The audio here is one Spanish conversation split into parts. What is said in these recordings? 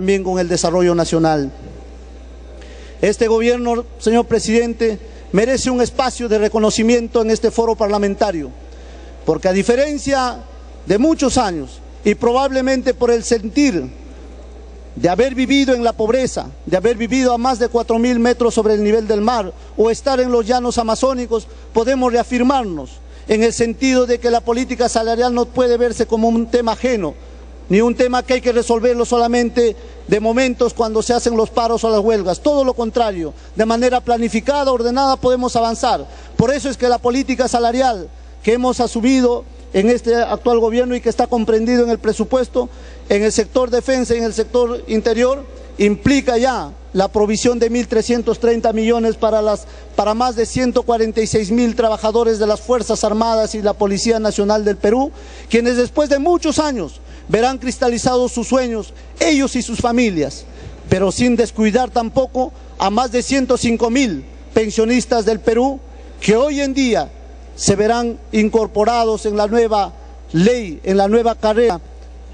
también con el desarrollo nacional. Este gobierno, señor presidente, merece un espacio de reconocimiento en este foro parlamentario, porque a diferencia de muchos años, y probablemente por el sentir de haber vivido en la pobreza, de haber vivido a más de 4.000 metros sobre el nivel del mar, o estar en los llanos amazónicos, podemos reafirmarnos en el sentido de que la política salarial no puede verse como un tema ajeno, ni un tema que hay que resolverlo solamente de momentos cuando se hacen los paros o las huelgas. Todo lo contrario, de manera planificada, ordenada, podemos avanzar. Por eso es que la política salarial que hemos asumido en este actual gobierno y que está comprendido en el presupuesto, en el sector defensa y en el sector interior, implica ya la provisión de 1.330 millones para más de 146.000 trabajadores de las Fuerzas Armadas y la Policía Nacional del Perú, quienes después de muchos años verán cristalizados sus sueños, ellos y sus familias, pero sin descuidar tampoco a más de 105.000 pensionistas del Perú, que hoy en día se verán incorporados en la nueva ley, en la nueva carrera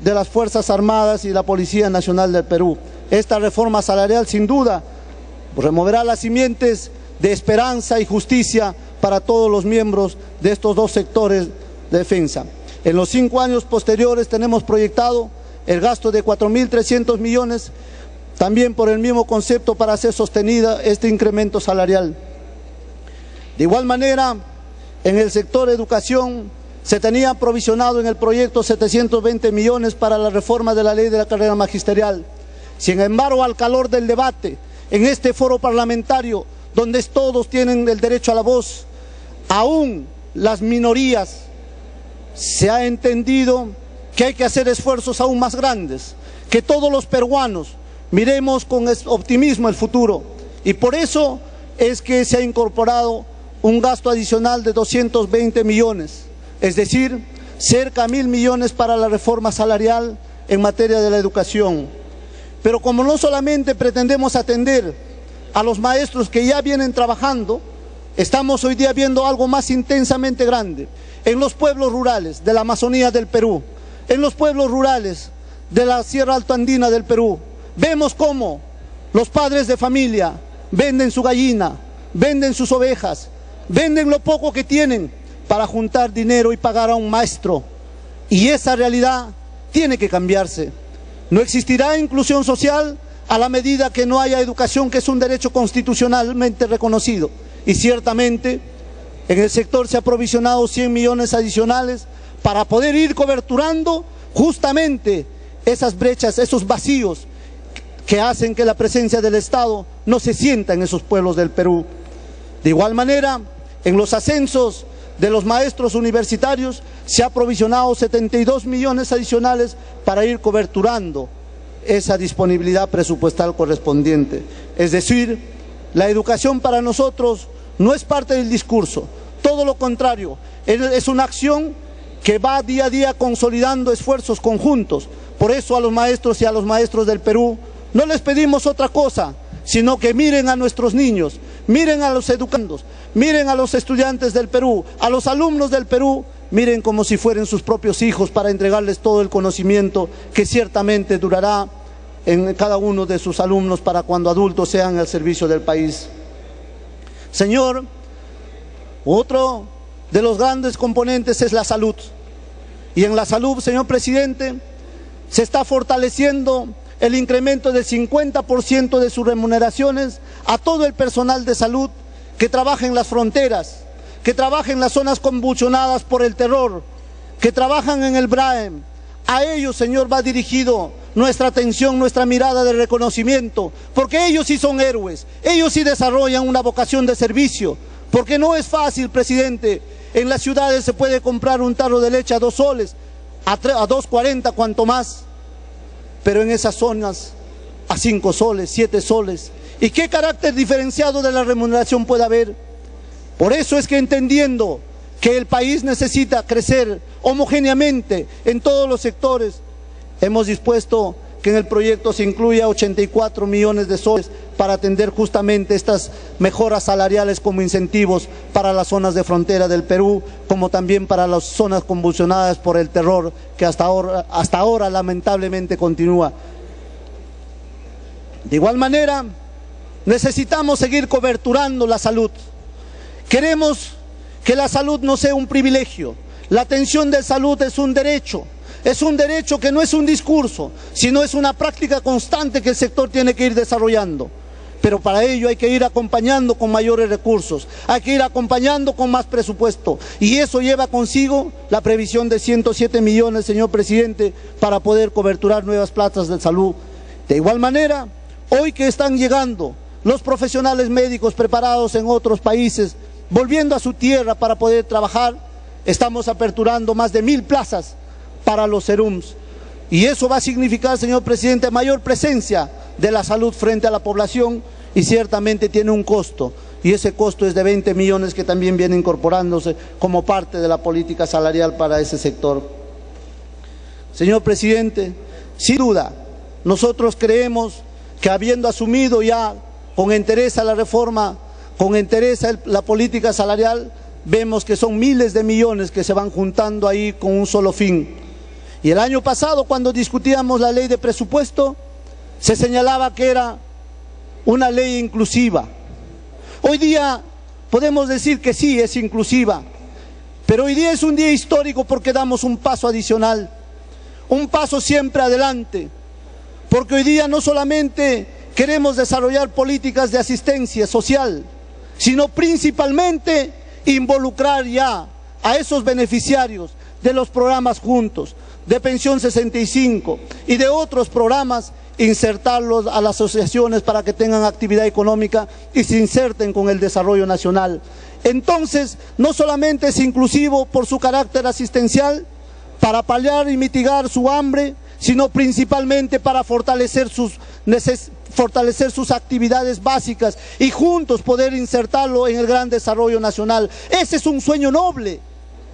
de las Fuerzas Armadas y la Policía Nacional del Perú. Esta reforma salarial sin duda removerá las simientes de esperanza y justicia para todos los miembros de estos dos sectores de defensa. En los 5 años posteriores tenemos proyectado el gasto de 4.300 millones, también por el mismo concepto, para hacer sostenida este incremento salarial. De igual manera, en el sector educación se tenía provisionado en el proyecto 720 millones para la reforma de la ley de la carrera magisterial. Sin embargo, al calor del debate, en este foro parlamentario, donde todos tienen el derecho a la voz, aún las minorías, se ha entendido que hay que hacer esfuerzos aún más grandes, que todos los peruanos miremos con optimismo el futuro, y por eso es que se ha incorporado un gasto adicional de 220 millones, es decir, cerca de 1.000 millones para la reforma salarial en materia de la educación. Pero como no solamente pretendemos atender a los maestros que ya vienen trabajando, estamos hoy día viendo algo más intensamente grande en los pueblos rurales de la Amazonía del Perú, en los pueblos rurales de la Sierra Altoandina del Perú. Vemos cómo los padres de familia venden su gallina, venden sus ovejas, venden lo poco que tienen para juntar dinero y pagar a un maestro. Y esa realidad tiene que cambiarse. No existirá inclusión social a la medida que no haya educación, que es un derecho constitucionalmente reconocido. Y ciertamente en el sector se ha provisionado 100 millones adicionales para poder ir coberturando justamente esas brechas, esos vacíos que hacen que la presencia del Estado no se sienta en esos pueblos del Perú. De igual manera, en los ascensos de los maestros universitarios se ha provisionado 72 millones adicionales para ir coberturando esa disponibilidad presupuestal correspondiente. Es decir, la educación para nosotros no es parte del discurso, todo lo contrario, es una acción que va día a día consolidando esfuerzos conjuntos. Por eso a los maestros y a los maestros del Perú no les pedimos otra cosa, sino que miren a nuestros niños, miren a los educandos, miren a los estudiantes del Perú, a los alumnos del Perú, miren como si fueran sus propios hijos, para entregarles todo el conocimiento que ciertamente durará en cada uno de sus alumnos para cuando adultos sean al servicio del país. Señor, otro de los grandes componentes es la salud. Y en la salud, señor presidente, se está fortaleciendo el incremento del 50% de sus remuneraciones a todo el personal de salud que trabaja en las fronteras, que trabaja en las zonas convulsionadas por el terror, que trabajan en el BRAEM. A ellos, Señor, va dirigido nuestra atención, nuestra mirada de reconocimiento, porque ellos sí son héroes, ellos sí desarrollan una vocación de servicio, porque no es fácil, presidente. En las ciudades se puede comprar un tarro de leche a 2 soles, a 2.40 cuanto más, pero en esas zonas a 5 soles, 7 soles. ¿Y qué carácter diferenciado de la remuneración puede haber? Por eso es que, entendiendo que el país necesita crecer homogéneamente en todos los sectores, hemos dispuesto que en el proyecto se incluya 84 millones de soles para atender justamente estas mejoras salariales como incentivos para las zonas de frontera del Perú, como también para las zonas convulsionadas por el terror que hasta ahora lamentablemente continúa. De igual manera, necesitamos seguir coberturando la salud. Queremos que la salud no sea un privilegio. La atención de salud es un derecho que no es un discurso, sino es una práctica constante que el sector tiene que ir desarrollando. Pero para ello hay que ir acompañando con mayores recursos, hay que ir acompañando con más presupuesto. Y eso lleva consigo la previsión de 107 millones, señor presidente, para poder coberturar nuevas plazas de salud. De igual manera, hoy que están llegando los profesionales médicos preparados en otros países, volviendo a su tierra para poder trabajar, estamos aperturando más de 1000 plazas para los serums. Y eso va a significar, señor presidente, mayor presencia de la salud frente a la población, y ciertamente tiene un costo, y ese costo es de 20 millones que también viene incorporándose como parte de la política salarial para ese sector. Señor presidente, sin duda, nosotros creemos que habiendo asumido ya con entereza la reforma, con entereza la política salarial, vemos que son miles de millones que se van juntando ahí con un solo fin. Y el año pasado, cuando discutíamos la ley de presupuesto, se señalaba que era una ley inclusiva. Hoy día podemos decir que sí, es inclusiva, pero hoy día es un día histórico porque damos un paso adicional, un paso siempre adelante, porque hoy día no solamente queremos desarrollar políticas de asistencia social, sino principalmente involucrar ya a esos beneficiarios de los programas Juntos, de Pensión 65 y de otros programas, insertarlos a las asociaciones para que tengan actividad económica y se inserten con el desarrollo nacional. Entonces, no solamente es inclusivo por su carácter asistencial, para paliar y mitigar su hambre, sino principalmente para fortalecer sus actividades básicas y juntos poder insertarlo en el gran desarrollo nacional. Ese es un sueño noble,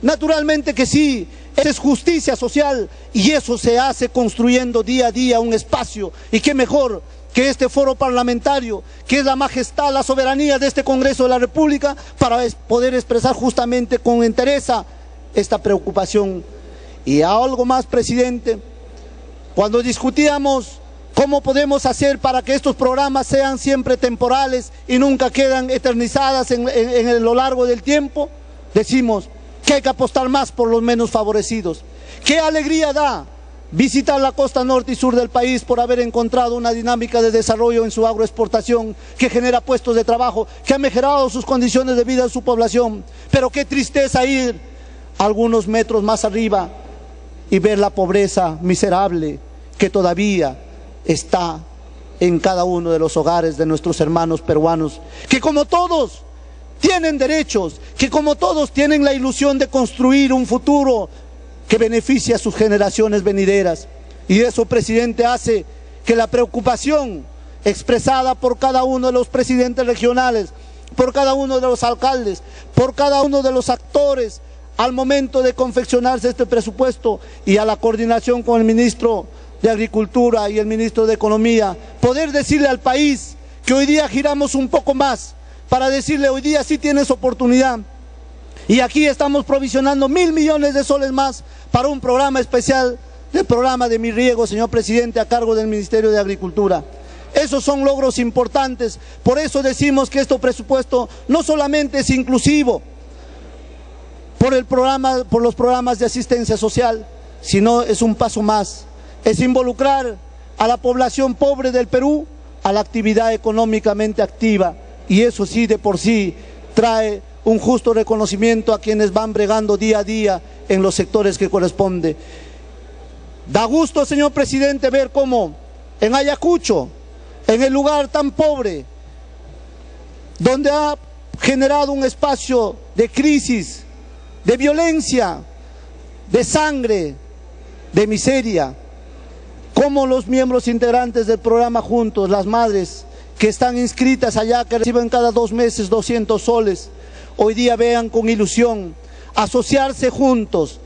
naturalmente que sí. Esa es justicia social y eso se hace construyendo día a día un espacio. Y qué mejor que este foro parlamentario, que es la majestad, la soberanía de este Congreso de la República, para poder expresar justamente con entereza esta preocupación. Y algo más, presidente, cuando discutíamos cómo podemos hacer para que estos programas sean siempre temporales y nunca quedan eternizadas en lo largo del tiempo, decimos que hay que apostar más por los menos favorecidos. Qué alegría da visitar la costa norte y sur del país por haber encontrado una dinámica de desarrollo en su agroexportación que genera puestos de trabajo, que ha mejorado sus condiciones de vida de su población. Pero qué tristeza ir algunos metros más arriba y ver la pobreza miserable que todavía está en cada uno de los hogares de nuestros hermanos peruanos, que como todos tienen derechos, que como todos tienen la ilusión de construir un futuro que beneficie a sus generaciones venideras. Y eso, presidente, hace que la preocupación expresada por cada uno de los presidentes regionales, por cada uno de los alcaldes, por cada uno de los actores al momento de confeccionarse este presupuesto, y a la coordinación con el ministro de Agricultura y el ministro de Economía, poder decirle al país que hoy día giramos un poco más, para decirle hoy día sí tienes oportunidad. Y aquí estamos provisionando 1.000 millones de soles más para un programa especial, el programa de Mi Riego, señor presidente, a cargo del Ministerio de Agricultura. Esos son logros importantes. Por eso decimos que este presupuesto no solamente es inclusivo por los programas de asistencia social, sino es un paso más. Es involucrar a la población pobre del Perú a la actividad económicamente activa. Y eso sí, de por sí, trae un justo reconocimiento a quienes van bregando día a día en los sectores que corresponde. Da gusto, señor presidente, ver cómo en Ayacucho, en el lugar tan pobre, donde ha generado un espacio de crisis, de violencia, de sangre, de miseria, cómo los miembros integrantes del programa Juntos, las madres que están inscritas allá, que reciben cada 2 meses 200 soles, hoy día vean con ilusión asociarse juntos,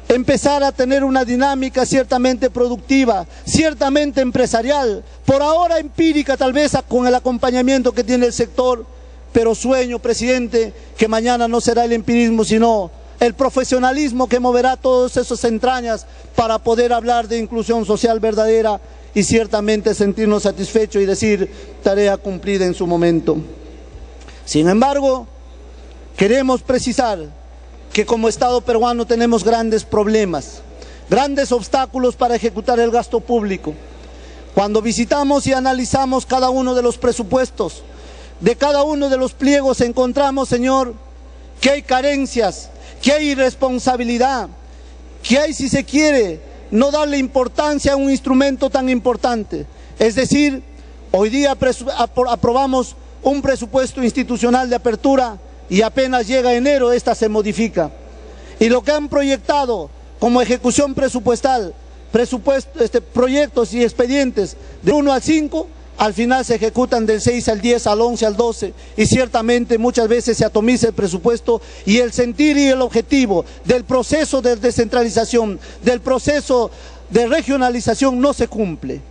empezar a tener una dinámica ciertamente productiva, ciertamente empresarial, por ahora empírica tal vez con el acompañamiento que tiene el sector, pero sueño, presidente, que mañana no será el empirismo, sino el profesionalismo que moverá todas esas entrañas para poder hablar de inclusión social verdadera y ciertamente sentirnos satisfechos y decir tarea cumplida en su momento. Sin embargo, queremos precisar que como Estado peruano tenemos grandes problemas, grandes obstáculos para ejecutar el gasto público. Cuando visitamos y analizamos cada uno de los presupuestos, de cada uno de los pliegos, encontramos, señor, que hay carencias, que hay irresponsabilidad, que hay, si se quiere, no darle importancia a un instrumento tan importante. Es decir, hoy día aprobamos un presupuesto institucional de apertura y apenas llega enero, esta se modifica. Y lo que han proyectado como ejecución presupuestal, proyectos y expedientes de 1 al 5, al final se ejecutan del 6 al 10, al 11, al 12, y ciertamente muchas veces se atomiza el presupuesto y el sentir y el objetivo del proceso de descentralización, del proceso de regionalización no se cumple.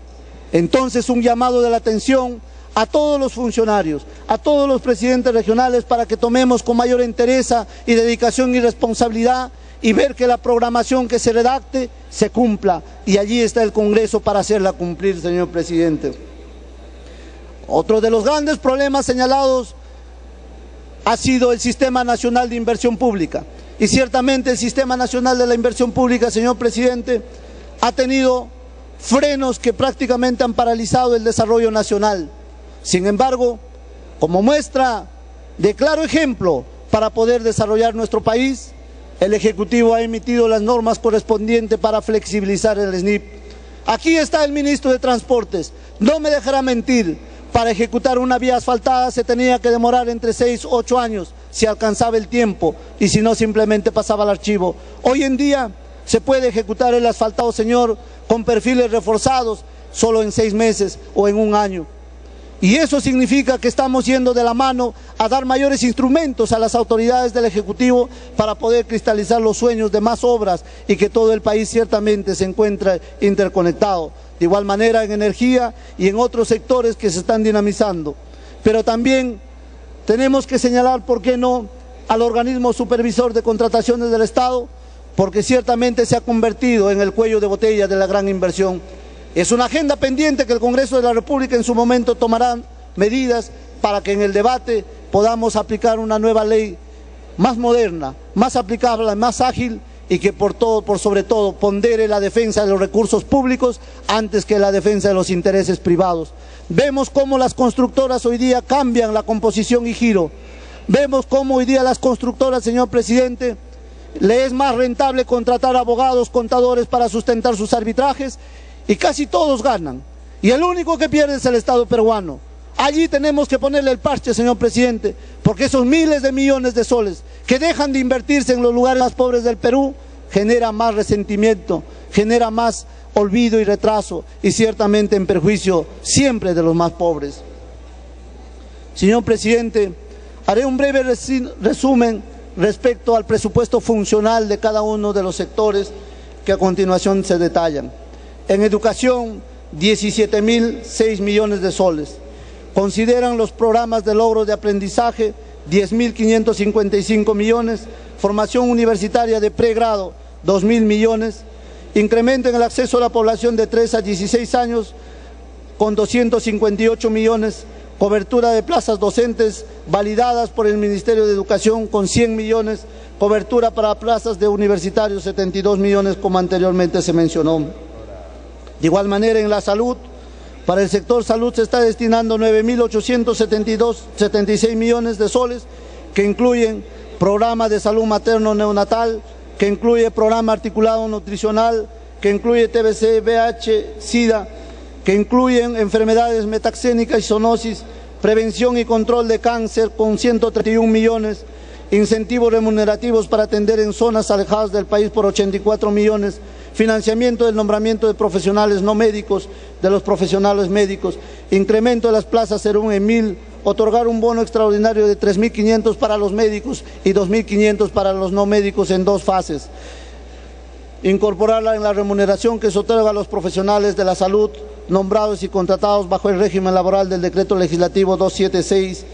Entonces, un llamado de la atención a todos los funcionarios, a todos los presidentes regionales para que tomemos con mayor entereza y dedicación y responsabilidad y ver que la programación que se redacte se cumpla, y allí está el Congreso para hacerla cumplir, señor presidente. Otro de los grandes problemas señalados ha sido el Sistema Nacional de Inversión Pública. Y ciertamente el Sistema Nacional de la Inversión Pública, señor presidente, ha tenido frenos que prácticamente han paralizado el desarrollo nacional. Sin embargo, como muestra de claro ejemplo para poder desarrollar nuestro país, el Ejecutivo ha emitido las normas correspondientes para flexibilizar el SNIP. Aquí está el ministro de Transportes, no me dejará mentir. Para ejecutar una vía asfaltada se tenía que demorar entre 6 u 8 años, si alcanzaba el tiempo, y si no simplemente pasaba al archivo. Hoy en día se puede ejecutar el asfaltado, señor, con perfiles reforzados, solo en 6 meses o en 1 año. Y eso significa que estamos yendo de la mano a dar mayores instrumentos a las autoridades del Ejecutivo para poder cristalizar los sueños de más obras y que todo el país ciertamente se encuentre interconectado. De igual manera en energía y en otros sectores que se están dinamizando. Pero también tenemos que señalar, ¿por qué no?, al organismo supervisor de contrataciones del Estado, porque ciertamente se ha convertido en el cuello de botella de la gran inversión. Es una agenda pendiente que el Congreso de la República en su momento tomará medidas para que en el debate podamos aplicar una nueva ley más moderna, más aplicable, más ágil, y que por sobre todo pondere la defensa de los recursos públicos antes que la defensa de los intereses privados. Vemos cómo las constructoras hoy día cambian la composición y giro. Vemos cómo hoy día las constructoras, señor presidente, le es más rentable contratar abogados, contadores para sustentar sus arbitrajes, y casi todos ganan. Y el único que pierde es el Estado peruano. Allí tenemos que ponerle el parche, señor presidente, porque esos miles de millones de soles que dejan de invertirse en los lugares más pobres del Perú genera más resentimiento, genera más olvido y retraso, y ciertamente en perjuicio siempre de los más pobres. Señor presidente, haré un breve resumen respecto al presupuesto funcional de cada uno de los sectores que a continuación se detallan. En educación, 17.006 millones de soles. Consideran los programas de logro de aprendizaje, 10.555 millones. Formación universitaria de pregrado, 2.000 millones. Incremento en el acceso a la población de 3 a 16 años, con 258 millones. Cobertura de plazas docentes validadas por el Ministerio de Educación, con 100 millones. Cobertura para plazas de universitarios, 72 millones, como anteriormente se mencionó. De igual manera, en la salud, para el sector salud se está destinando 9.876 millones de soles, que incluyen programa de salud materno-neonatal, que incluye programa articulado nutricional, que incluye TBC, VIH, SIDA, que incluyen enfermedades metaxénicas y zoonosis, prevención y control de cáncer con 131 millones, incentivos remunerativos para atender en zonas alejadas del país por 84 millones, financiamiento del nombramiento de profesionales no médicos, de los profesionales médicos, incremento de las plazas Serum en 1.000, otorgar un bono extraordinario de 3.500 para los médicos y 2.500 para los no médicos en 2 fases. Incorporarla en la remuneración que se otorga a los profesionales de la salud nombrados y contratados bajo el régimen laboral del Decreto Legislativo 276.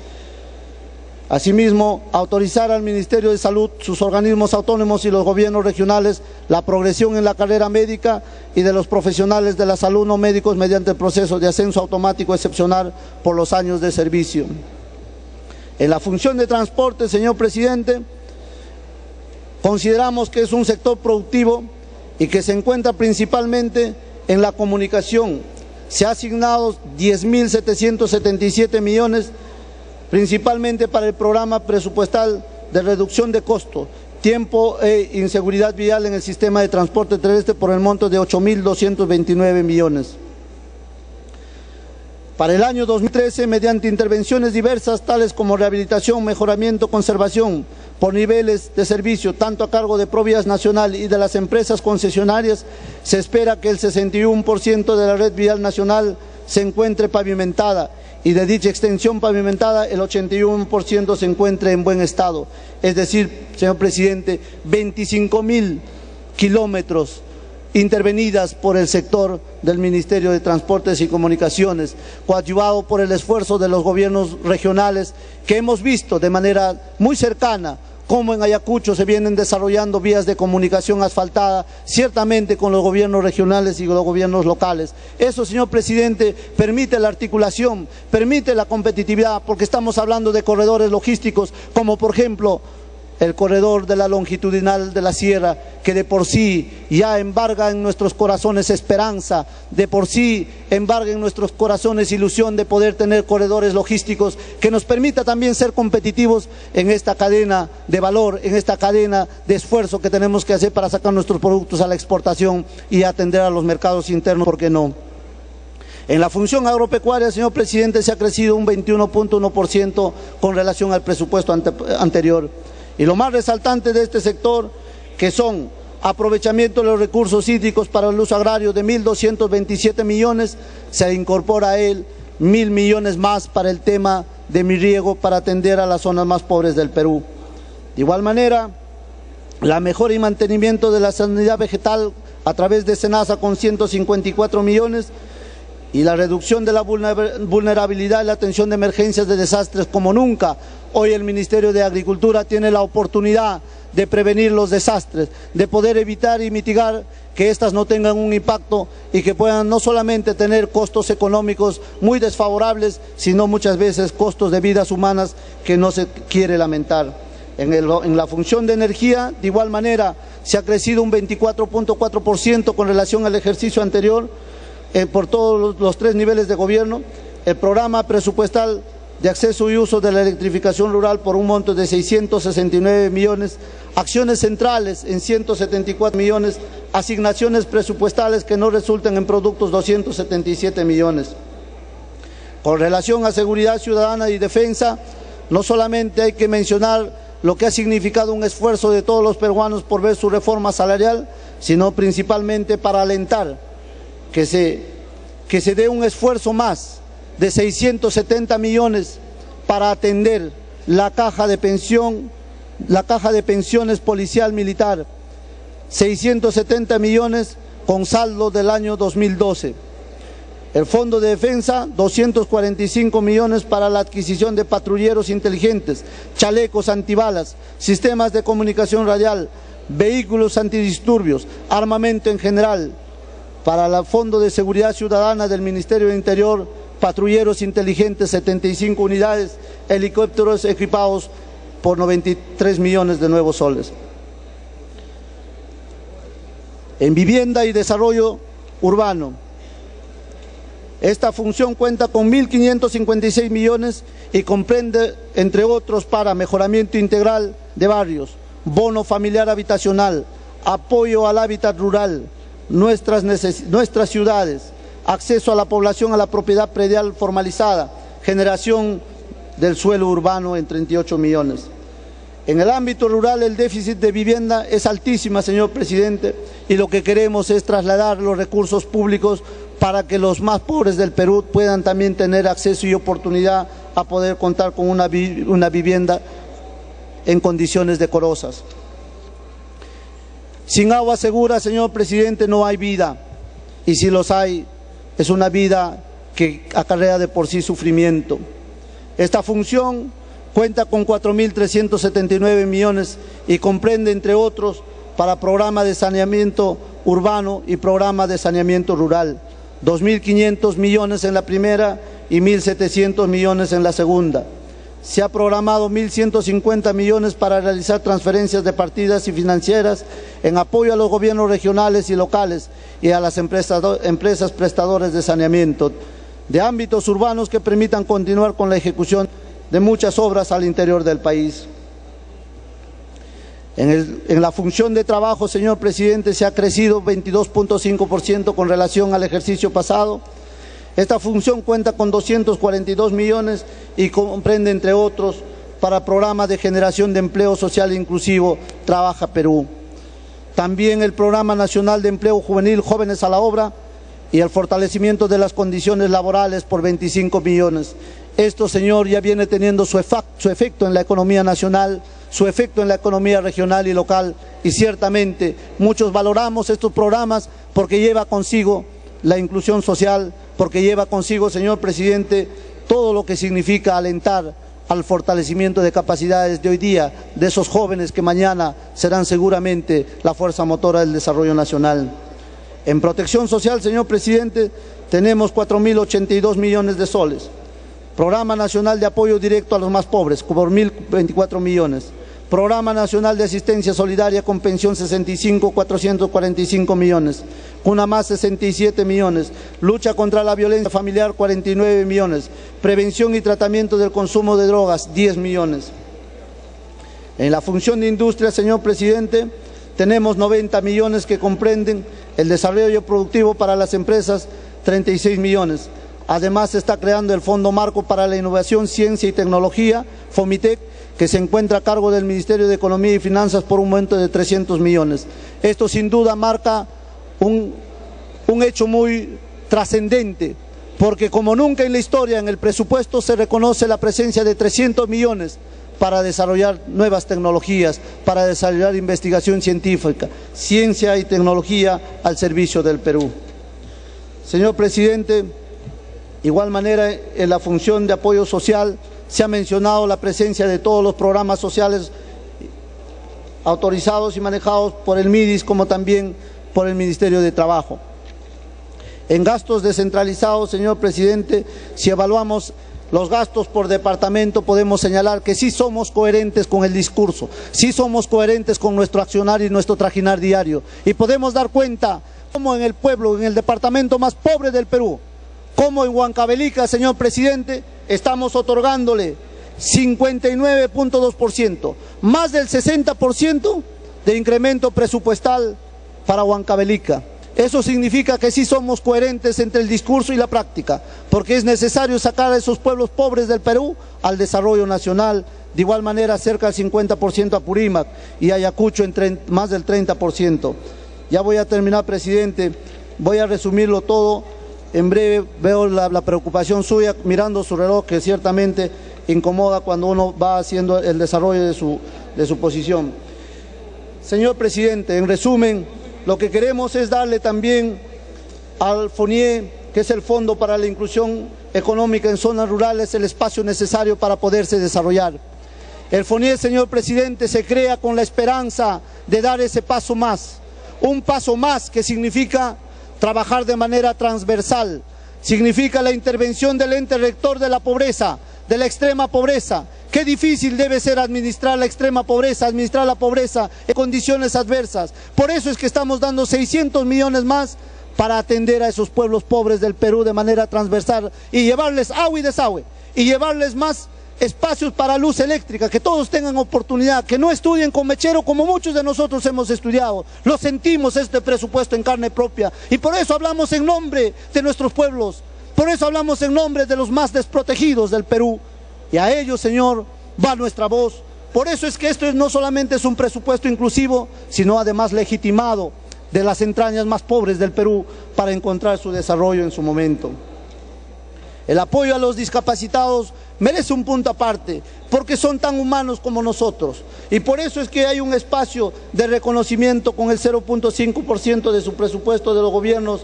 Asimismo, autorizar al Ministerio de Salud, sus organismos autónomos y los gobiernos regionales la progresión en la carrera médica y de los profesionales de la salud no médicos mediante el proceso de ascenso automático excepcional por los años de servicio. En la función de transporte, señor presidente, consideramos que es un sector productivo y que se encuentra principalmente en la comunicación. Se ha asignado 10.777 millones principalmente para el programa presupuestal de reducción de costos, tiempo e inseguridad vial en el sistema de transporte terrestre por el monto de 8.229 millones. Para el año 2013, mediante intervenciones diversas, tales como rehabilitación, mejoramiento, conservación, por niveles de servicio, tanto a cargo de Provías Nacional y de las empresas concesionarias, se espera que el 61% de la red vial nacional se encuentre pavimentada y de dicha extensión pavimentada el 81% se encuentre en buen estado. Es decir, señor presidente, 25.000 kilómetros intervenidas por el sector del Ministerio de Transportes y Comunicaciones, coadyuvado por el esfuerzo de los gobiernos regionales, que hemos visto de manera muy cercana cómo en Ayacucho se vienen desarrollando vías de comunicación asfaltada, ciertamente con los gobiernos regionales y los gobiernos locales. Eso, señor presidente, permite la articulación, permite la competitividad, porque estamos hablando de corredores logísticos, como por ejemplo el corredor de la longitudinal de la sierra, que de por sí ya embarga en nuestros corazones esperanza, de por sí embarga en nuestros corazones ilusión de poder tener corredores logísticos que nos permita también ser competitivos en esta cadena de valor, en esta cadena de esfuerzo que tenemos que hacer para sacar nuestros productos a la exportación y atender a los mercados internos, ¿por qué no? En la función agropecuaria, señor presidente, se ha crecido un 21.1% con relación al presupuesto anterior. Y lo más resaltante de este sector, que son aprovechamiento de los recursos hídricos para el uso agrario de 1.227 millones, se incorpora a él 1.000 millones más para el tema de mi riego para atender a las zonas más pobres del Perú. De igual manera, la mejora y mantenimiento de la sanidad vegetal a través de SENASA con 154 millones y la reducción de la vulnerabilidad y la atención de emergencias de desastres como nunca. Hoy el Ministerio de Agricultura tiene la oportunidad de prevenir los desastres, de poder evitar y mitigar que éstas no tengan un impacto y que puedan no solamente tener costos económicos muy desfavorables, sino muchas veces costos de vidas humanas que no se quiere lamentar. En la función de energía, de igual manera, se ha crecido un 24.4% con relación al ejercicio anterior, por todos los tres niveles de gobierno. El programa presupuestal de acceso y uso de la electrificación rural por un monto de 669 millones, acciones centrales en 174 millones, asignaciones presupuestales que no resulten en productos 277 millones. Con relación a seguridad ciudadana y defensa, no solamente hay que mencionar lo que ha significado un esfuerzo de todos los peruanos por ver su reforma salarial, sino principalmente para alentar que se dé un esfuerzo más de 670 millones para atender la caja de pensión, la caja de pensiones policial militar, 670 millones con saldo del año 2012. El Fondo de Defensa, 245 millones para la adquisición de patrulleros inteligentes, chalecos antibalas, sistemas de comunicación radial, vehículos antidisturbios, armamento en general. Para el Fondo de Seguridad Ciudadana del Ministerio del Interior, patrulleros inteligentes, 75 unidades, helicópteros equipados por 93 millones de nuevos soles. En vivienda y desarrollo urbano, esta función cuenta con 1.556 millones y comprende, entre otros, para mejoramiento integral de barrios, bono familiar habitacional, apoyo al hábitat rural, nuestras ciudades, acceso a la población a la propiedad predial formalizada, generación del suelo urbano en 38 millones. En el ámbito rural el déficit de vivienda es altísima, señor presidente, y lo que queremos es trasladar los recursos públicos para que los más pobres del Perú puedan también tener acceso y oportunidad a poder contar con una vivienda en condiciones decorosas. Sin agua segura, señor presidente, no hay vida, y si los hay, es una vida que acarrea de por sí sufrimiento. Esta función cuenta con 4.379 millones y comprende, entre otros, para programa de saneamiento urbano y programa de saneamiento rural, 2.500 millones en la primera y 1.700 millones en la segunda. Se ha programado 1.150 millones para realizar transferencias de partidas y financieras en apoyo a los gobiernos regionales y locales y a las empresas prestadoras de saneamiento de ámbitos urbanos que permitan continuar con la ejecución de muchas obras al interior del país. En la función de trabajo, señor presidente, se ha crecido 22.5% con relación al ejercicio pasado. Esta función cuenta con 242 millones y comprende, entre otros, para programas de generación de empleo social inclusivo Trabaja Perú. También el Programa Nacional de Empleo Juvenil Jóvenes a la Obra y el fortalecimiento de las condiciones laborales por 25 millones. Esto, señor, ya viene teniendo su efecto en la economía nacional, su efecto en la economía regional y local, y ciertamente muchos valoramos estos programas porque lleva consigo la inclusión social, porque lleva consigo, señor presidente, todo lo que significa alentar al fortalecimiento de capacidades de hoy día, de esos jóvenes que mañana serán seguramente la fuerza motora del desarrollo nacional. En protección social, señor presidente, tenemos 4.082 millones de soles. Programa Nacional de Apoyo Directo a los Más Pobres, por 1.024 millones. Programa Nacional de Asistencia Solidaria con Pensión 65, 445 millones. Cuna Más, 67 millones. Lucha contra la violencia familiar, 49 millones. Prevención y tratamiento del consumo de drogas, 10 millones. En la función de industria, señor presidente, tenemos 90 millones que comprenden el desarrollo productivo para las empresas, 36 millones. Además, se está creando el Fondo Marco para la Innovación, Ciencia y Tecnología, FOMITEC, que se encuentra a cargo del Ministerio de Economía y Finanzas por un monto de 300 millones. Esto sin duda marca un hecho muy trascendente, porque como nunca en la historia en el presupuesto se reconoce la presencia de 300 millones para desarrollar nuevas tecnologías, para desarrollar investigación científica, ciencia y tecnología al servicio del Perú. Señor presidente, igual manera, en la función de apoyo social se ha mencionado la presencia de todos los programas sociales autorizados y manejados por el MIDIS, como también por el Ministerio de Trabajo. En gastos descentralizados, señor presidente, si evaluamos los gastos por departamento, podemos señalar que sí somos coherentes con el discurso, sí somos coherentes con nuestro accionar y nuestro trajinar diario, y podemos dar cuenta cómo en el pueblo, en el departamento más pobre del Perú, como en Huancavelica, señor presidente, estamos otorgándole 59.2%, más del 60% de incremento presupuestal para Huancavelica. Eso significa que sí somos coherentes entre el discurso y la práctica, porque es necesario sacar a esos pueblos pobres del Perú al desarrollo nacional. De igual manera, cerca del 50% a Purímac y Ayacucho en más del 30%. Ya voy a terminar, presidente, voy a resumirlo todo. En breve veo la preocupación suya mirando su reloj, que ciertamente incomoda cuando uno va haciendo el desarrollo de su posición. Señor presidente, en resumen, lo que queremos es darle también al FONIE, que es el Fondo para la Inclusión Económica en Zonas Rurales, el espacio necesario para poderse desarrollar. El FONIE, señor presidente, se crea con la esperanza de dar ese paso más, un paso más que significa trabajar de manera transversal, significa la intervención del ente rector de la pobreza, de la extrema pobreza. Qué difícil debe ser administrar la extrema pobreza, administrar la pobreza en condiciones adversas. Por eso es que estamos dando 600 millones más para atender a esos pueblos pobres del Perú de manera transversal y llevarles agua y desagüe, y llevarles más espacios para luz eléctrica, que todos tengan oportunidad, que no estudien con mechero como muchos de nosotros hemos estudiado. Lo sentimos este presupuesto en carne propia y por eso hablamos en nombre de nuestros pueblos, por eso hablamos en nombre de los más desprotegidos del Perú, y a ellos, señor, va nuestra voz. Por eso es que esto no solamente es un presupuesto inclusivo, sino además legitimado de las entrañas más pobres del Perú para encontrar su desarrollo en su momento. El apoyo a los discapacitados merece un punto aparte, porque son tan humanos como nosotros, y por eso es que hay un espacio de reconocimiento con el 0.5% de su presupuesto de los gobiernos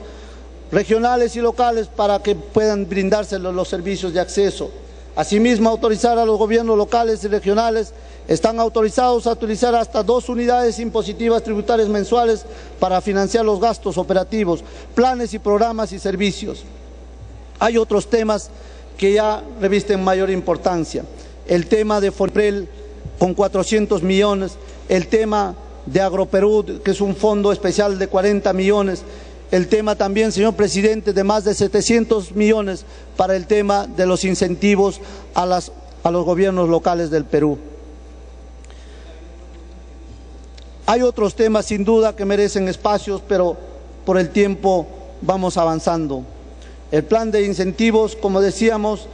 regionales y locales para que puedan brindarse los servicios de acceso Asimismo, autorizar a los gobiernos locales y regionales, están autorizados a utilizar hasta 2 unidades impositivas tributarias mensuales para financiar los gastos operativos, planes y programas y servicios. Hay otros temas que ya revisten mayor importancia. El tema de Fonprel con 400 millones, el tema de Agroperú, que es un fondo especial de 40 millones, el tema también, señor presidente, de más de 700 millones para el tema de los incentivos a los gobiernos locales del Perú. Hay otros temas sin duda que merecen espacios, pero por el tiempo vamos avanzando. El plan de incentivos, como decíamos,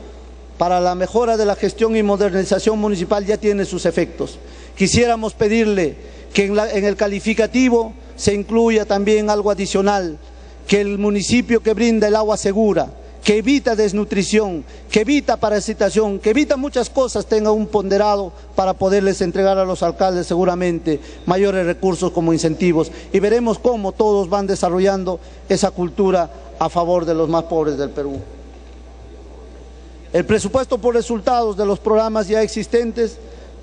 para la mejora de la gestión y modernización municipal ya tiene sus efectos. Quisiéramos pedirle que en el calificativo se incluya también algo adicional, que el municipio que brinda el agua segura, que evita desnutrición, que evita parasitación, que evita muchas cosas, tenga un ponderado para poderles entregar a los alcaldes seguramente mayores recursos como incentivos, y veremos cómo todos van desarrollando esa cultura a favor de los más pobres del Perú. El presupuesto por resultados de los programas ya existentes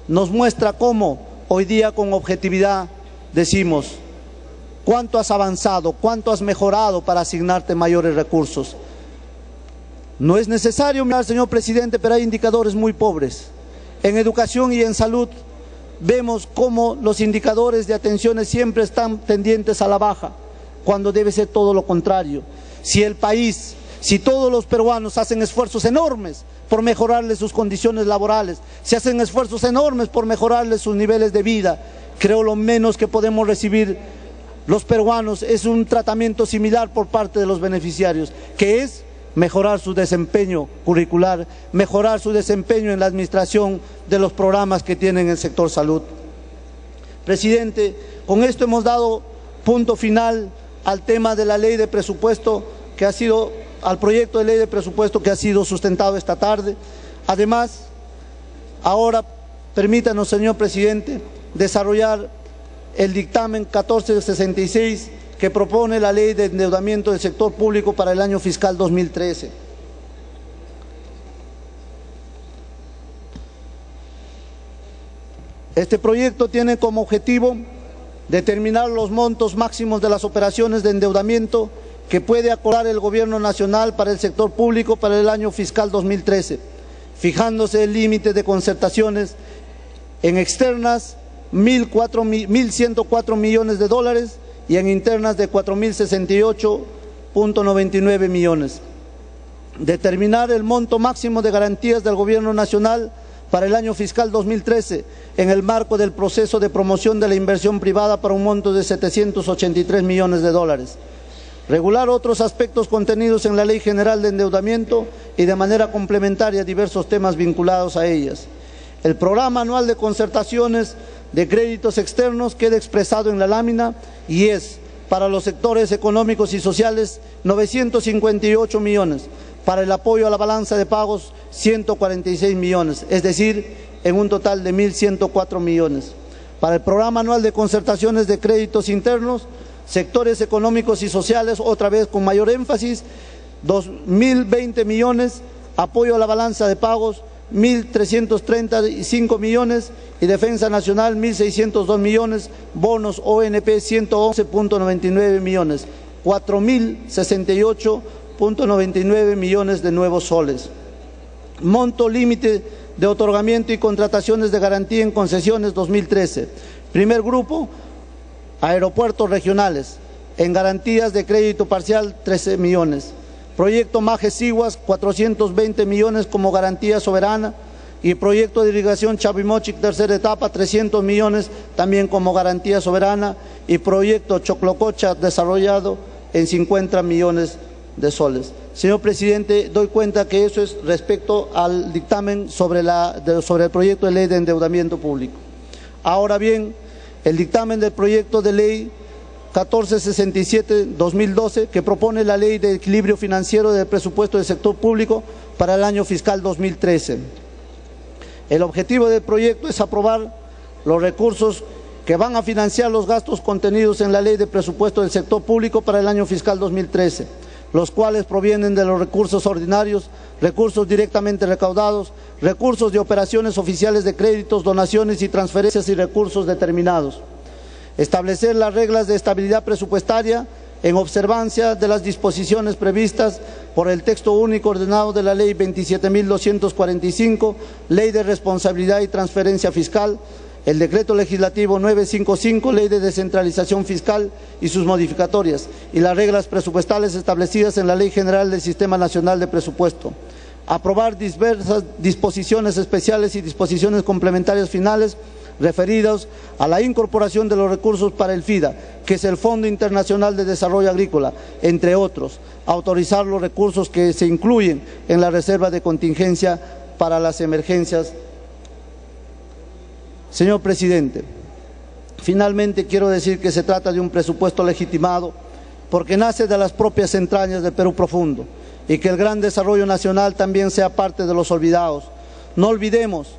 nos muestra cómo hoy día con objetividad decimos cuánto has avanzado, cuánto has mejorado para asignarte mayores recursos. No es necesario mirar, señor presidente, pero hay indicadores muy pobres. En educación y en salud vemos cómo los indicadores de atenciones siempre están tendientes a la baja, cuando debe ser todo lo contrario. Si todos los peruanos hacen esfuerzos enormes por mejorarles sus condiciones laborales, si hacen esfuerzos enormes por mejorarles sus niveles de vida, creo lo menos que podemos recibir los peruanos es un tratamiento similar por parte de los beneficiarios, que es mejorar su desempeño curricular, mejorar su desempeño en la administración de los programas que tienen el sector salud. Presidente, con esto hemos dado punto final al tema de la ley de presupuesto al proyecto de ley de presupuesto que ha sido sustentado esta tarde. Además, ahora permítanos, señor presidente, desarrollar el dictamen 1466 que propone la ley de endeudamiento del sector público para el año fiscal 2013. Este proyecto tiene como objetivo determinar los montos máximos de las operaciones de endeudamiento que puede acordar el Gobierno Nacional para el sector público para el año fiscal 2013, fijándose el límite de concertaciones en externas 1.104 millones de dólares y en internas de 4.068.99 millones. Determinar el monto máximo de garantías del Gobierno Nacional para el año fiscal 2013 en el marco del proceso de promoción de la inversión privada para un monto de 783 millones de dólares. Regular otros aspectos contenidos en la Ley General de Endeudamiento y de manera complementaria diversos temas vinculados a ellas. El programa anual de concertaciones de créditos externos queda expresado en la lámina y es para los sectores económicos y sociales 958 millones, para el apoyo a la balanza de pagos 146 millones, es decir, en un total de 1.104 millones. Para el programa anual de concertaciones de créditos internos, sectores económicos y sociales, otra vez con mayor énfasis, 2.020 millones, apoyo a la balanza de pagos 1.335 millones y Defensa Nacional 1.602 millones, bonos ONP 111.99 millones, 4.068.99 millones de nuevos soles. Monto límite de otorgamiento y contrataciones de garantía en concesiones 2013. Primer grupo, aeropuertos regionales, en garantías de crédito parcial 13 millones. Proyecto Maje-Siguas, 420 millones como garantía soberana, y proyecto de irrigación Chavimochic, tercera etapa, 300 millones también como garantía soberana, y proyecto Choclococha desarrollado en 50 millones de soles. Señor presidente, doy cuenta que eso es respecto al dictamen sobre el proyecto de ley de endeudamiento público. Ahora bien, el dictamen del proyecto de ley 1467-2012, que propone la Ley de Equilibrio Financiero del Presupuesto del Sector Público para el año fiscal 2013. El objetivo del proyecto es aprobar los recursos que van a financiar los gastos contenidos en la Ley de Presupuesto del Sector Público para el año fiscal 2013. los cuales provienen de los recursos ordinarios, recursos directamente recaudados, recursos de operaciones oficiales de créditos, donaciones y transferencias y recursos determinados. Establecer las reglas de estabilidad presupuestaria en observancia de las disposiciones previstas por el texto único ordenado de la Ley 27.245, Ley de Responsabilidad y Transferencia Fiscal, el Decreto Legislativo 955, Ley de Descentralización Fiscal y sus modificatorias, y las reglas presupuestales establecidas en la Ley General del Sistema Nacional de Presupuesto. Aprobar diversas disposiciones especiales y disposiciones complementarias finales referidos a la incorporación de los recursos para el FIDA, que es el Fondo Internacional de Desarrollo Agrícola, entre otros. Autorizar los recursos que se incluyen en la reserva de contingencia para las emergencias. Señor presidente, finalmente quiero decir que se trata de un presupuesto legitimado porque nace de las propias entrañas del Perú profundo y que el gran desarrollo nacional también sea parte de los olvidados. No olvidemos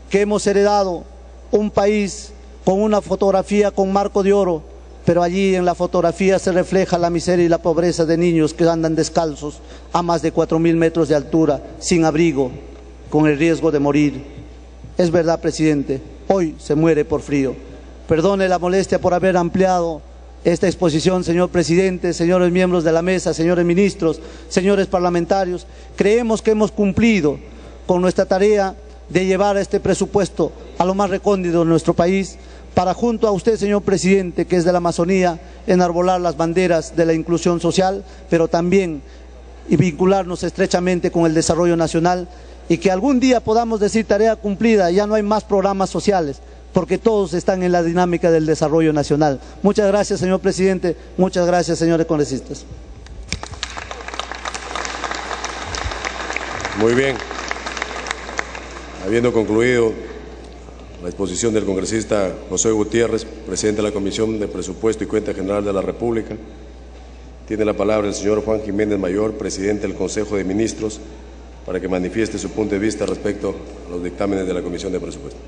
que hemos heredado un país con una fotografía con marco de oro, pero allí en la fotografía se refleja la miseria y la pobreza de niños que andan descalzos a más de 4.000 metros de altura, sin abrigo, con el riesgo de morir. Es verdad, presidente, hoy se muere por frío. Perdone la molestia por haber ampliado esta exposición, señor presidente, señores miembros de la mesa, señores ministros, señores parlamentarios. Creemos que hemos cumplido con nuestra tarea de llevar este presupuesto a lo más recóndito de nuestro país, para junto a usted, señor presidente, que es de la Amazonía, enarbolar las banderas de la inclusión social, pero también vincularnos estrechamente con el desarrollo nacional, y que algún día podamos decir tarea cumplida, ya no hay más programas sociales, porque todos están en la dinámica del desarrollo nacional. Muchas gracias, señor presidente, muchas gracias, señores congresistas. Muy bien. Habiendo concluido la exposición del congresista José Gutiérrez, presidente de la Comisión de Presupuesto y Cuenta General de la República, tiene la palabra el señor Juan Jiménez Mayor, presidente del Consejo de Ministros, para que manifieste su punto de vista respecto a los dictámenes de la Comisión de Presupuesto.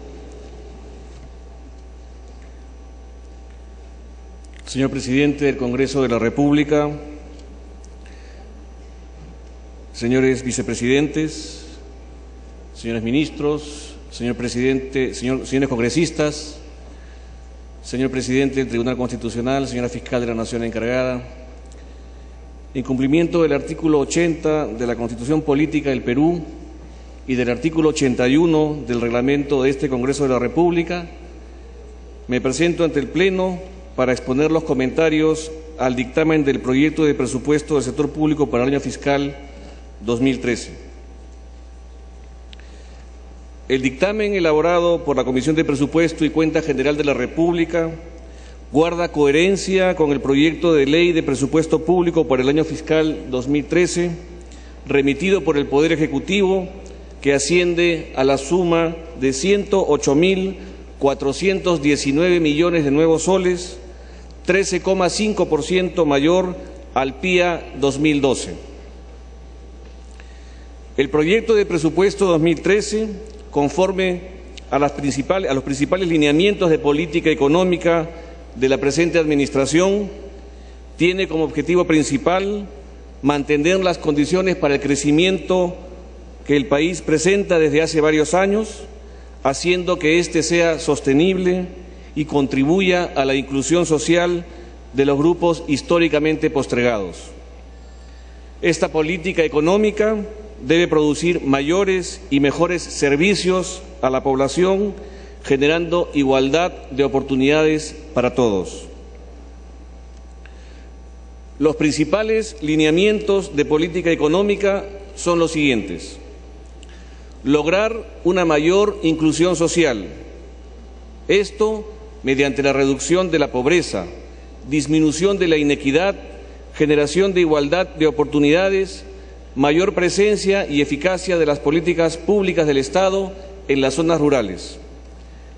Señor presidente del Congreso de la República, señores vicepresidentes, señores ministros, señor presidente, señores congresistas, señor presidente del Tribunal Constitucional, señora fiscal de la Nación encargada, en cumplimiento del artículo 80 de la Constitución Política del Perú y del artículo 81 del reglamento de este Congreso de la República, me presento ante el Pleno para exponer los comentarios al dictamen del proyecto de presupuesto del sector público para el año fiscal 2013. El dictamen elaborado por la Comisión de Presupuesto y Cuenta General de la República guarda coherencia con el proyecto de Ley de Presupuesto Público para el año fiscal 2013, remitido por el Poder Ejecutivo, que asciende a la suma de 108.419 millones de nuevos soles, 13,5% mayor al PIA 2012. El proyecto de presupuesto 2013, conforme a los principales lineamientos de política económica de la presente administración, tiene como objetivo principal mantener las condiciones para el crecimiento que el país presenta desde hace varios años, haciendo que éste sea sostenible y contribuya a la inclusión social de los grupos históricamente postergados. Esta política económica debe producir mayores y mejores servicios a la población, generando igualdad de oportunidades para todos. Los principales lineamientos de política económica son los siguientes: lograr una mayor inclusión social, esto mediante la reducción de la pobreza, disminución de la inequidad, generación de igualdad de oportunidades, mayor presencia y eficacia de las políticas públicas del Estado en las zonas rurales.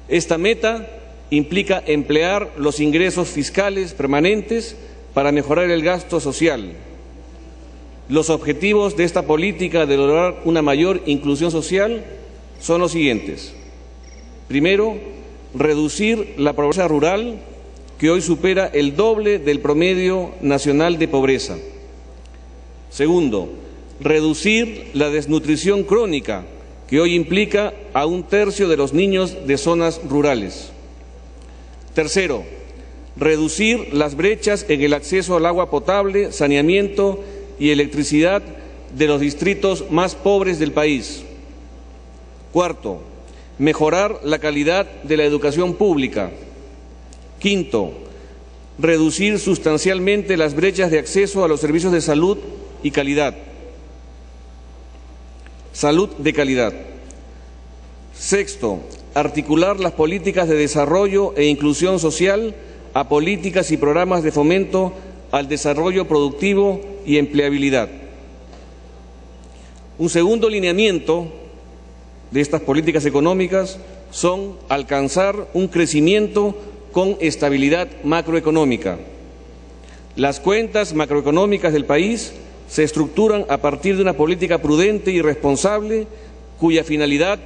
Esta meta implica emplear los ingresos fiscales permanentes para mejorar el gasto social. Los objetivos de esta política de lograr una mayor inclusión social son los siguientes. Primero, reducir la pobreza rural, que hoy supera el doble del promedio nacional de pobreza. Segundo, reducir la desnutrición crónica, que hoy implica a 1/3 de los niños de zonas rurales. Tercero, reducir las brechas en el acceso al agua potable, saneamiento y electricidad de los distritos más pobres del país. Cuarto, mejorar la calidad de la educación pública. Quinto, reducir sustancialmente las brechas de acceso a los servicios de salud y calidad. Salud de calidad. Sexto, articular las políticas de desarrollo e inclusión social a políticas y programas de fomento al desarrollo productivo y empleabilidad. Un segundo lineamiento de estas políticas económicas son alcanzar un crecimiento con estabilidad macroeconómica. Las cuentas macroeconómicas del país se estructuran a partir de una política prudente y responsable cuya finalidad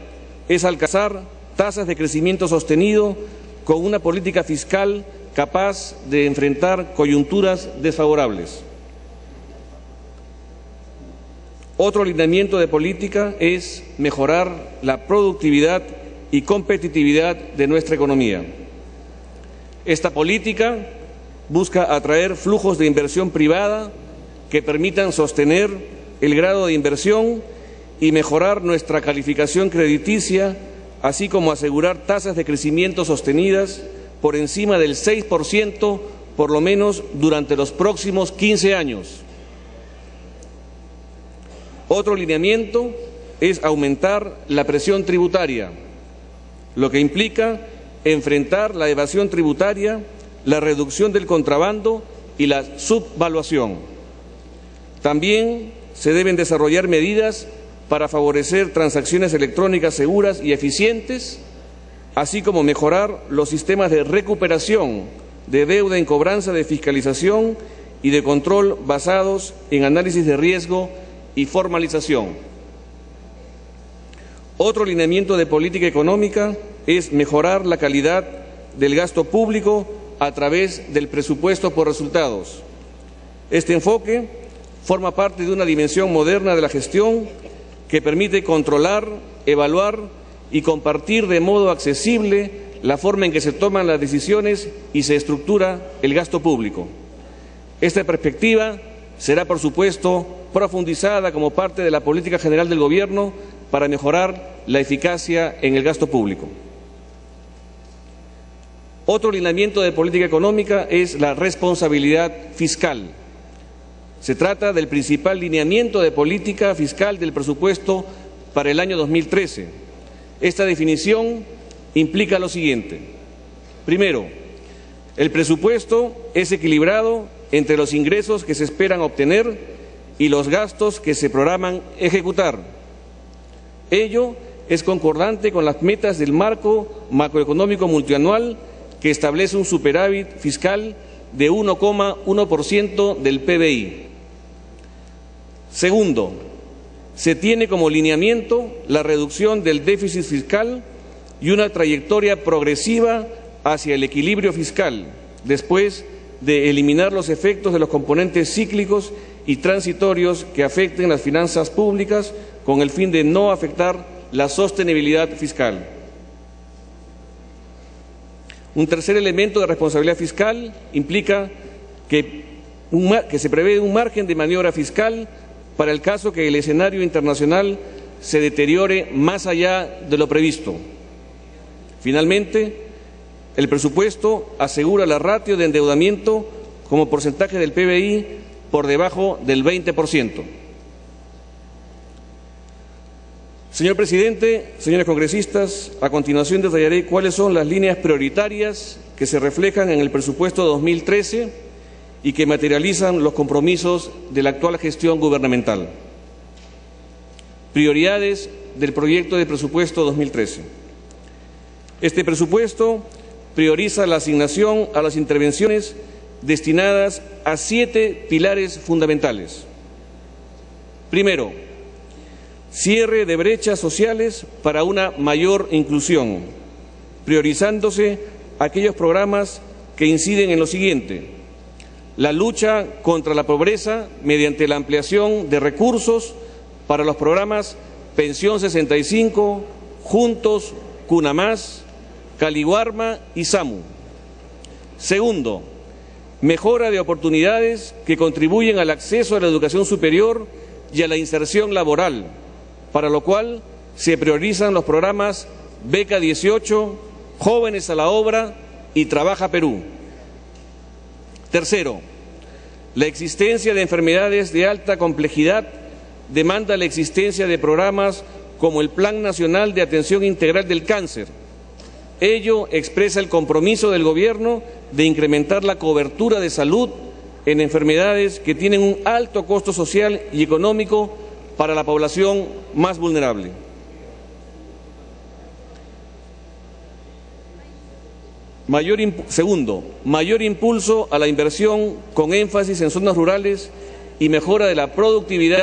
es alcanzar tasas de crecimiento sostenido con una política fiscal capaz de enfrentar coyunturas desfavorables. Otro lineamiento de política es mejorar la productividad y competitividad de nuestra economía. Esta política busca atraer flujos de inversión privada que permitan sostener el grado de inversión y mejorar nuestra calificación crediticia, así como asegurar tasas de crecimiento sostenidas por encima del 6% por lo menos durante los próximos 15 años. Otro lineamiento es aumentar la presión tributaria, lo que implica enfrentar la evasión tributaria, la reducción del contrabando y la subvaluación. También se deben desarrollar medidas para favorecer transacciones electrónicas seguras y eficientes, así como mejorar los sistemas de recuperación de deuda en cobranza de fiscalización y de control basados en análisis de riesgo y formalización. Otro lineamiento de política económica es mejorar la calidad del gasto público a través del presupuesto por resultados. Este enfoque forma parte de una dimensión moderna de la gestión que permite controlar, evaluar y compartir de modo accesible la forma en que se toman las decisiones y se estructura el gasto público. Esta perspectiva será, por supuesto, profundizada como parte de la política general del Gobierno para mejorar la eficacia en el gasto público. Otro lineamiento de política económica es la responsabilidad fiscal. Se trata del principal lineamiento de política fiscal del presupuesto para el año 2013. Esta definición implica lo siguiente. Primero, el presupuesto es equilibrado entre los ingresos que se esperan obtener y los gastos que se programan ejecutar. Ello es concordante con las metas del marco macroeconómico multianual que establece un superávit fiscal de 1,1% del PBI. Segundo, se tiene como lineamiento la reducción del déficit fiscal y una trayectoria progresiva hacia el equilibrio fiscal, después de eliminar los efectos de los componentes cíclicos y transitorios que afecten las finanzas públicas con el fin de no afectar la sostenibilidad fiscal. Un tercer elemento de responsabilidad fiscal implica que se prevé un margen de maniobra fiscal para el caso que el escenario internacional se deteriore más allá de lo previsto. Finalmente, el presupuesto asegura la ratio de endeudamiento como porcentaje del PBI por debajo del 20%. Señor presidente, señores congresistas, a continuación detallaré cuáles son las líneas prioritarias que se reflejan en el presupuesto 2013 y que materializan los compromisos de la actual gestión gubernamental. Prioridades del proyecto de presupuesto 2013. Este presupuesto prioriza la asignación a las intervenciones destinadas a 7 pilares fundamentales. Primero, cierre de brechas sociales para una mayor inclusión, priorizándose aquellos programas que inciden en lo siguiente: la lucha contra la pobreza mediante la ampliación de recursos para los programas Pensión 65, Juntos, Cuna Más, Caliwarma y SAMU. Segundo, mejora de oportunidades que contribuyen al acceso a la educación superior y a la inserción laboral, para lo cual se priorizan los programas Beca 18, Jóvenes a la Obra y Trabaja Perú. Tercero, la existencia de enfermedades de alta complejidad demanda la existencia de programas como el Plan Nacional de Atención Integral del Cáncer. Ello expresa el compromiso del Gobierno de incrementar la cobertura de salud en enfermedades que tienen un alto costo social y económico para la población más vulnerable. Segundo, mayor impulso a la inversión con énfasis en zonas rurales y mejora de la productividad